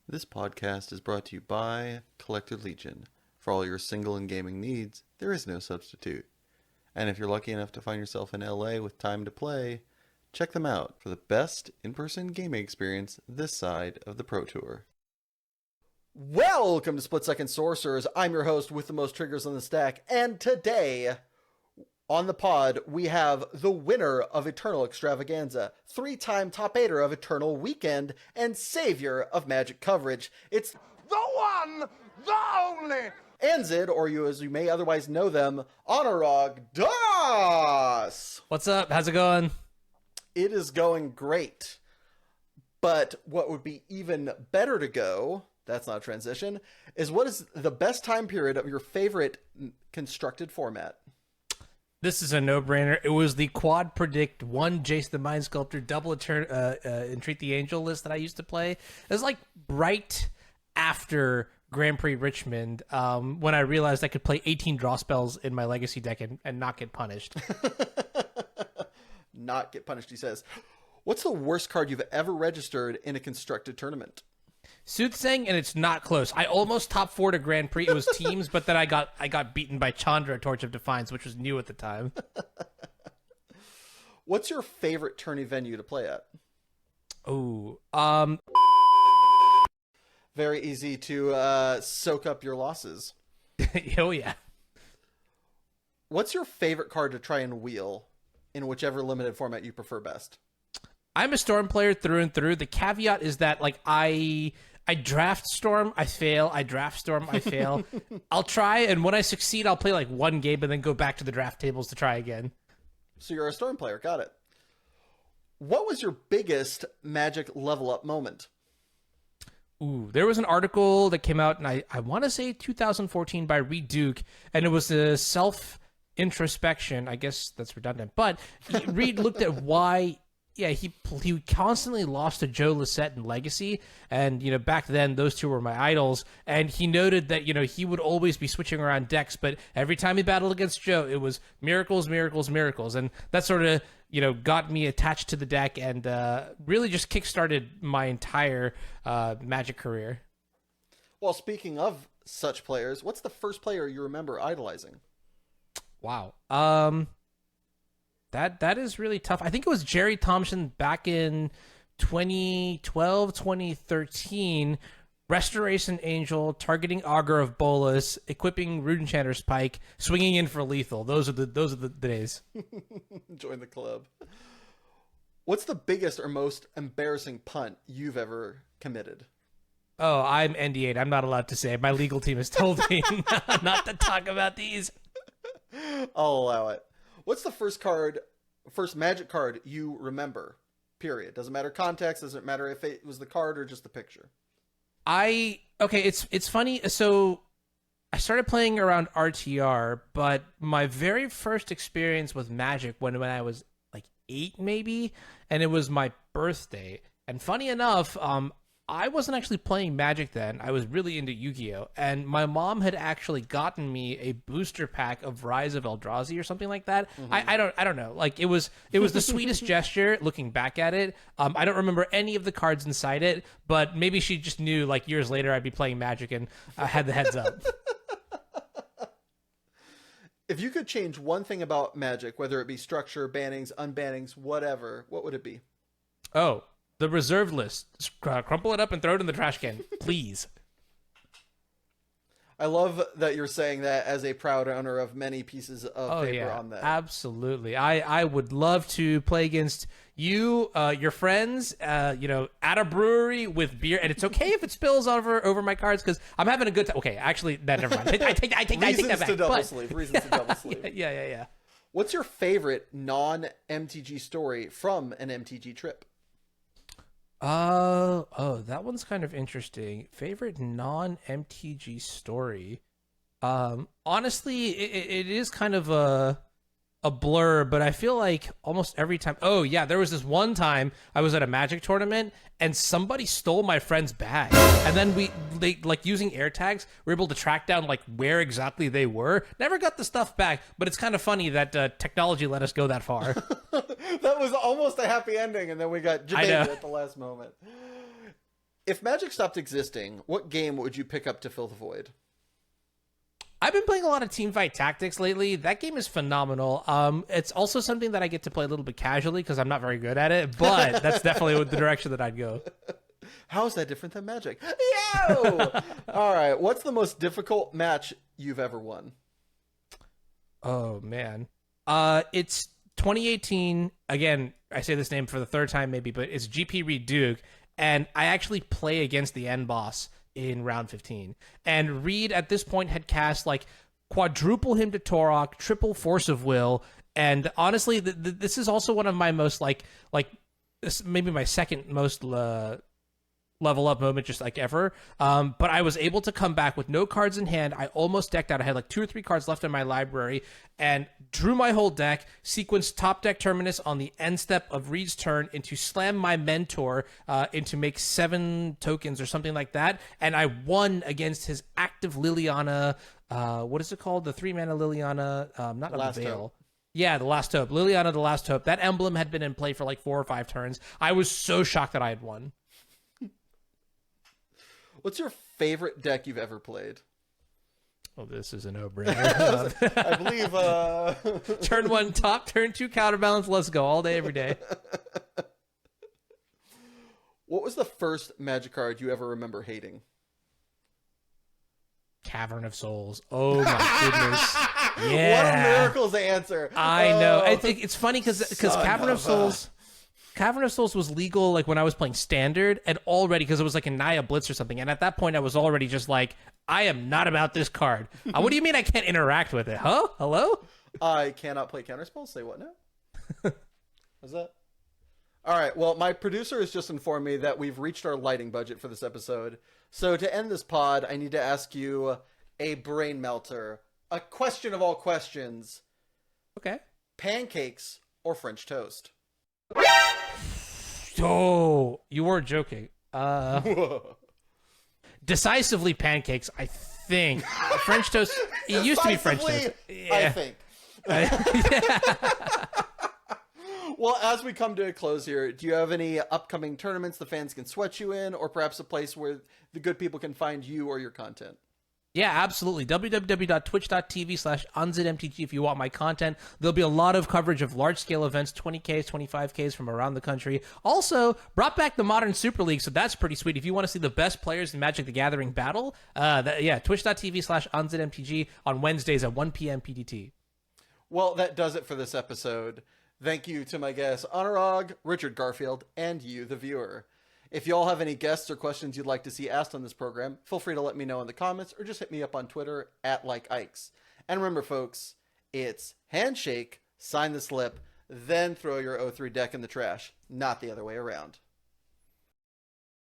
This podcast is brought to you by Collector Legion. For all your single and gaming needs, there is no substitute. And if you're lucky enough to find yourself in LA with time to play, check them out for the best in-person gaming experience this side of the Pro Tour. Welcome to Split Second Sorcerers. I'm your host with the most triggers on the stack, and today on the pod we have the winner of Eternal Extravaganza, three-time top 8er of Eternal Weekend, and savior of Magic coverage. It's the one, the only, Anzid, or you as you may otherwise know them, Honorog Das! What's up? How's it going? It is going great. But what would be even better to go, that's not a transition, is what is the best time period of your favorite constructed format? This is a no-brainer. It was the quad predict, one Jace the Mind Sculptor, double Entreat the Angel list that I used to play. It was like right after Grand Prix Richmond when I realized I could play 18 draw spells in my Legacy deck and not get punished. Not get punished, he says. What's the worst card you've ever registered in a constructed tournament? Soothsaying, and it's not close. I almost top 4 to Grand Prix. It was teams, but then I got beaten by Chandra, Torch of Defiance, which was new at the time. What's your favorite tourney venue to play at? Oh, very easy to soak up your losses. oh yeah. What's your favorite card to try and wheel in whichever limited format you prefer best? I'm a Storm player through and through. The caveat is that like I draft Storm, I fail. I draft Storm, I fail. I'll try, and when I succeed, I'll play like one game and then go back to the draft tables to try again. So you're a Storm player, got it. What was your biggest Magic level up moment? Ooh, there was an article that came out, and I want to say 2014 by Reed Duke, and it was a self-introspection. I guess that's redundant, but Reed looked at why. Yeah, he constantly lost to Joe Lisette in Legacy, and back then those two were my idols. And he noted that he would always be switching around decks, but every time he battled against Joe, it was miracles, miracles, miracles, and that sort of got me attached to the deck and really just kickstarted my entire Magic career. Well, speaking of such players, what's the first player you remember idolizing? Wow. That is really tough. I think it was Jerry Thompson back in 2012, 2013. Restoration Angel, targeting Augur of Bolas, equipping Rune Enchanter's Pike, swinging in for lethal. Those are the days. Join the club. What's the biggest or most embarrassing punt you've ever committed? Oh, I'm NDA'd. I'm not allowed to say. My legal team has told me not to talk about these. I'll allow it. What's the first Magic card you remember? Period. Doesn't matter context. Doesn't matter if it was the card or just the picture. It's funny. So I started playing around RTR, but my very first experience with Magic when I was like 8 maybe, and it was my birthday. And funny enough, I wasn't actually playing Magic then. I was really into Yu-Gi-Oh! And my mom had actually gotten me a booster pack of Rise of Eldrazi or something like that. Mm-hmm. I don't know. Like it was the sweetest gesture looking back at it. I don't remember any of the cards inside it, but maybe she just knew like years later I'd be playing Magic and I had the heads up. If you could change one thing about Magic, whether it be structure, bannings, unbannings, whatever, what would it be? Oh, the reserve list. Crumple it up and throw it in the trash can, please. I love that you're saying that as a proud owner of many pieces of paper on that. Absolutely. I would love to play against you, your friends, at a brewery with beer, and it's okay if it spills over my cards because I'm having a good time. Okay, actually, never mind. I take that back. Reasons to double sleeve. Yeah. What's your favorite non-MTG story from an MTG trip? That one's kind of interesting. Favorite non-MTG story. Honestly, it is kind of a blur, but I feel like almost every time. Oh yeah, there was this one time I was at a Magic tournament and somebody stole my friend's bag, and then they like using air tags were able to track down like where exactly they were. Never got the stuff back, but it's kind of funny that technology let us go that far. That was almost a happy ending, and then we got debated at the last moment. If Magic stopped existing, what game would you pick up to fill the void? I've been playing a lot of Teamfight Tactics lately. That game is phenomenal. It's also something that I get to play a little bit casually because I'm not very good at it, but that's definitely the direction that I'd go. How is that different than Magic? Yo! All right. What's the most difficult match you've ever won? Oh, man. It's 2018. Again, I say this name for the third time maybe, but it's GP Reed Duke. And I actually play against the end boss in round 15. And Reed at this point had cast like quadruple him to Torok, triple Force of Will. And honestly, this is also one of my most like this maybe my second most level up moment just like ever. But I was able to come back with no cards in hand. I almost decked out. I had like 2 or 3 cards left in my library and drew my whole deck, sequenced top deck Terminus on the end step of Reed's turn into slam my mentor into make 7 tokens or something like that. And I won against his active Liliana. What is it called? The 3-mana Liliana, not of the Veil. Yeah, the Last Hope. Liliana, the Last Hope. That emblem had been in play for like 4 or 5 turns. I was so shocked that I had won. What's your favorite deck you've ever played? Oh, this is a no-brainer. I believe... Turn 1 top, turn 2 counterbalance. Let's go all day, every day. What was the first Magic card you ever remember hating? Cavern of Souls. Oh, my goodness. Yeah. What a miracle's answer. I know. I think it's funny because Cavern of Souls... Cavern of Souls was legal like when I was playing Standard, and already because it was like a Naya Blitz or something, and at that point I was already just like, I am not about this card. What do you mean I can't interact with it? Huh? Hello? I cannot play counterspells. Say what now? What's that? All right. Well, my producer has just informed me that we've reached our lighting budget for this episode. So to end this pod, I need to ask you a brain melter, a question of all questions. Okay. Pancakes or French toast? Oh, you weren't joking. Decisively pancakes, I think. French toast, it used to be French toast. Yeah. I think. Well, as we come to a close here, do you have any upcoming tournaments the fans can sweat you in, or perhaps a place where the good people can find you or your content? Yeah, absolutely. www.twitch.tv/unzidmtg if you want my content. There'll be a lot of coverage of large-scale events, 20Ks, 25Ks from around the country. Also, brought back the Modern Super League, so that's pretty sweet. If you want to see the best players in Magic the Gathering battle, twitch.tv/unzidmtg on Wednesdays at 1 p.m. PDT. Well, that does it for this episode. Thank you to my guests, Anurag, Richard Garfield, and you, the viewer. If you all have any guests or questions you'd like to see asked on this program, feel free to let me know in the comments or just hit me up on Twitter @LikeIkes. And remember, folks, it's handshake, sign the slip, then throw your O3 deck in the trash, not the other way around.